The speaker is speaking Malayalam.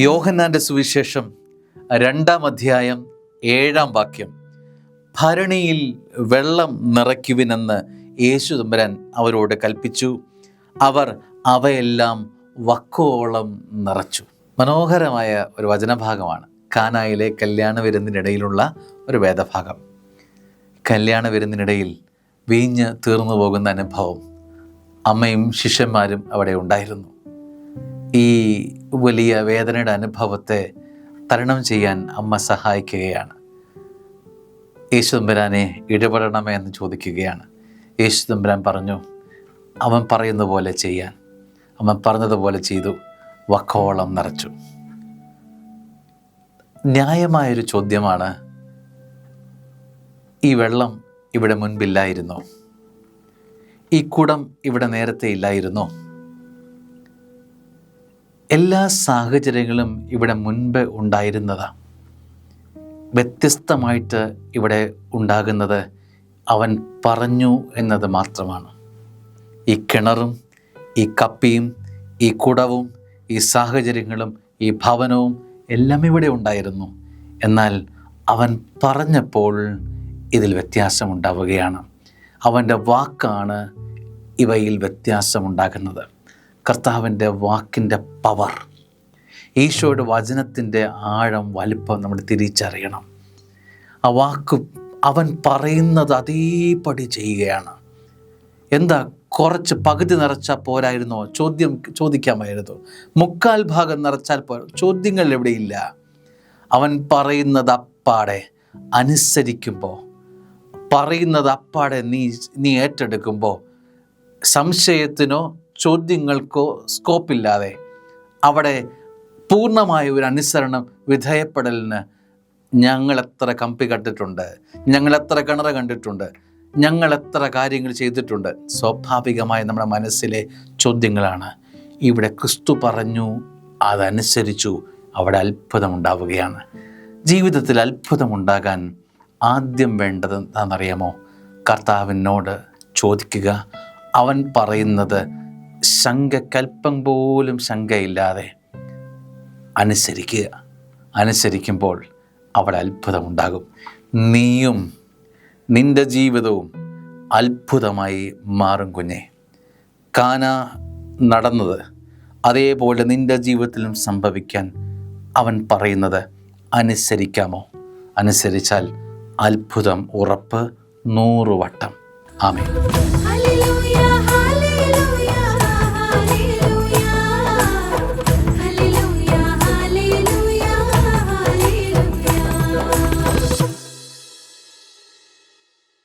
യോഹന്നാന്റെ സുവിശേഷം 2-ാം അധ്യായം 7-ാം വാക്യം. ഭരണിയിൽ വെള്ളം നിറയ്ക്കുവിനെന്ന് യേശു തമ്പുരാൻ അവരോട് കൽപ്പിച്ചു. അവർ അവയെല്ലാം വക്കോളം നിറച്ചു. മനോഹരമായ ഒരു വചനഭാഗമാണ്. കാനായിലെ കല്യാണ വിരുന്നിനിടയിലുള്ള ഒരു വേദഭാഗം. കല്യാണ വിരുന്നിനിടയിൽ വീഞ്ഞ് തീർന്നു പോകുന്ന അനുഭവം. അമ്മയും ശിഷ്യന്മാരും അവിടെ ഉണ്ടായിരുന്നു. ഈ വലിയ വേദനയുടെ അനുഭവത്തെ തരണം ചെയ്യാൻ അമ്മ സഹായിക്കുകയാണ്. യേശു തമ്പുരാനെ ഇടപെടണമേ എന്ന് ചോദിക്കുകയാണ്. യേശു തമ്പുരാൻ പറഞ്ഞു, അവൻ പറയുന്ന പോലെ ചെയ്യാൻ. അവൻ പറഞ്ഞതുപോലെ ചെയ്തു, വക്കോളം നിറച്ചു. ന്യായമായൊരു ചോദ്യമാണ്. ഈ വെള്ളം ഇവിടെ മുൻപില്ലായിരുന്നോ? ഈ കുടം ഇവിടെ നേരത്തെ ഇല്ലായിരുന്നോ? എല്ലാ സാഹചര്യങ്ങളും ഇവിടെ മുൻപ് ഉണ്ടായിരുന്നതാണ്. വ്യത്യസ്തമായിട്ട് ഇവിടെ ഉണ്ടാകുന്നത് അവൻ പറഞ്ഞു എന്നത് മാത്രമാണ്. ഈ കിണറും ഈ കപ്പിയും ഈ കുടവും ഈ സാഹചര്യങ്ങളും ഈ ഭവനവും എല്ലാം ഇവിടെ ഉണ്ടായിരുന്നു. എന്നാൽ അവൻ പറഞ്ഞപ്പോൾ ഇതിൽ വ്യത്യാസമുണ്ടാവുകയാണ്. അവൻ്റെ വാക്കാണ് ഇവയിൽ വ്യത്യാസമുണ്ടാകുന്നത്. കർത്താവിൻ്റെ വാക്കിൻ്റെ പവർ, ഈശോയുടെ വചനത്തിൻ്റെ ആഴം, വലിപ്പം നമ്മൾ തിരിച്ചറിയണം. ആ വാക്ക് അവൻ പറയുന്നത് അതേപടി ചെയ്യുകയാണ്. എന്താ, കുറച്ച് പകുതി നിറച്ചാൽ പോരായിരുന്നോ? ചോദിക്കാമായിരുന്നു. 3/4 ഭാഗം നിറച്ചാൽ ചോദ്യങ്ങൾ എവിടെയില്ല. അവൻ പറയുന്നത് അപ്പാടെ അനുസരിക്കുമ്പോൾ, പറയുന്നത് അപ്പാടെ നീ ഏറ്റെടുക്കുമ്പോൾ, സംശയത്തിനോ ചോദ്യങ്ങൾക്കോ സ്കോപ്പില്ലാതെ അവിടെ പൂർണ്ണമായ ഒരു അനുസരണം, വിധേയപ്പെടലിന് ഞങ്ങൾ എത്ര കമ്പി കണ്ടിട്ടുണ്ട്, ഞങ്ങൾ എത്ര കിണറ് കണ്ടിട്ടുണ്ട്, ഞങ്ങൾ എത്ര കാര്യങ്ങൾ ചെയ്തിട്ടുണ്ട്. സ്വാഭാവികമായ നമ്മുടെ മനസ്സിലെ ചോദ്യങ്ങളാണ്. ഇവിടെ ക്രിസ്തു പറഞ്ഞു, അതനുസരിച്ചു, അവിടെ അത്ഭുതമുണ്ടാവുകയാണ്. ജീവിതത്തിൽ അത്ഭുതമുണ്ടാകാൻ ആദ്യം വേണ്ടത് എന്താണെന്നറിയാമോ? കർത്താവിനോട് ചോദിക്കുക. അവൻ പറയുന്നത് കൽപ്പം പോലും ശങ്കയില്ലാതെ അനുസരിക്കുക. അനുസരിക്കുമ്പോൾ അവിടെ അത്ഭുതമുണ്ടാകും. നീയും നിൻ്റെ ജീവിതവും അത്ഭുതമായി മാറും കുഞ്ഞെ. കാന നടന്നത് അതേപോലെ നിൻ്റെ ജീവിതത്തിലും സംഭവിക്കാൻ അവൻ പറയുന്നത് അനുസരിക്കാമോ? അനുസരിച്ചാൽ അത്ഭുതം ഉറപ്പ് 100 വട്ടം. ആമേൻ.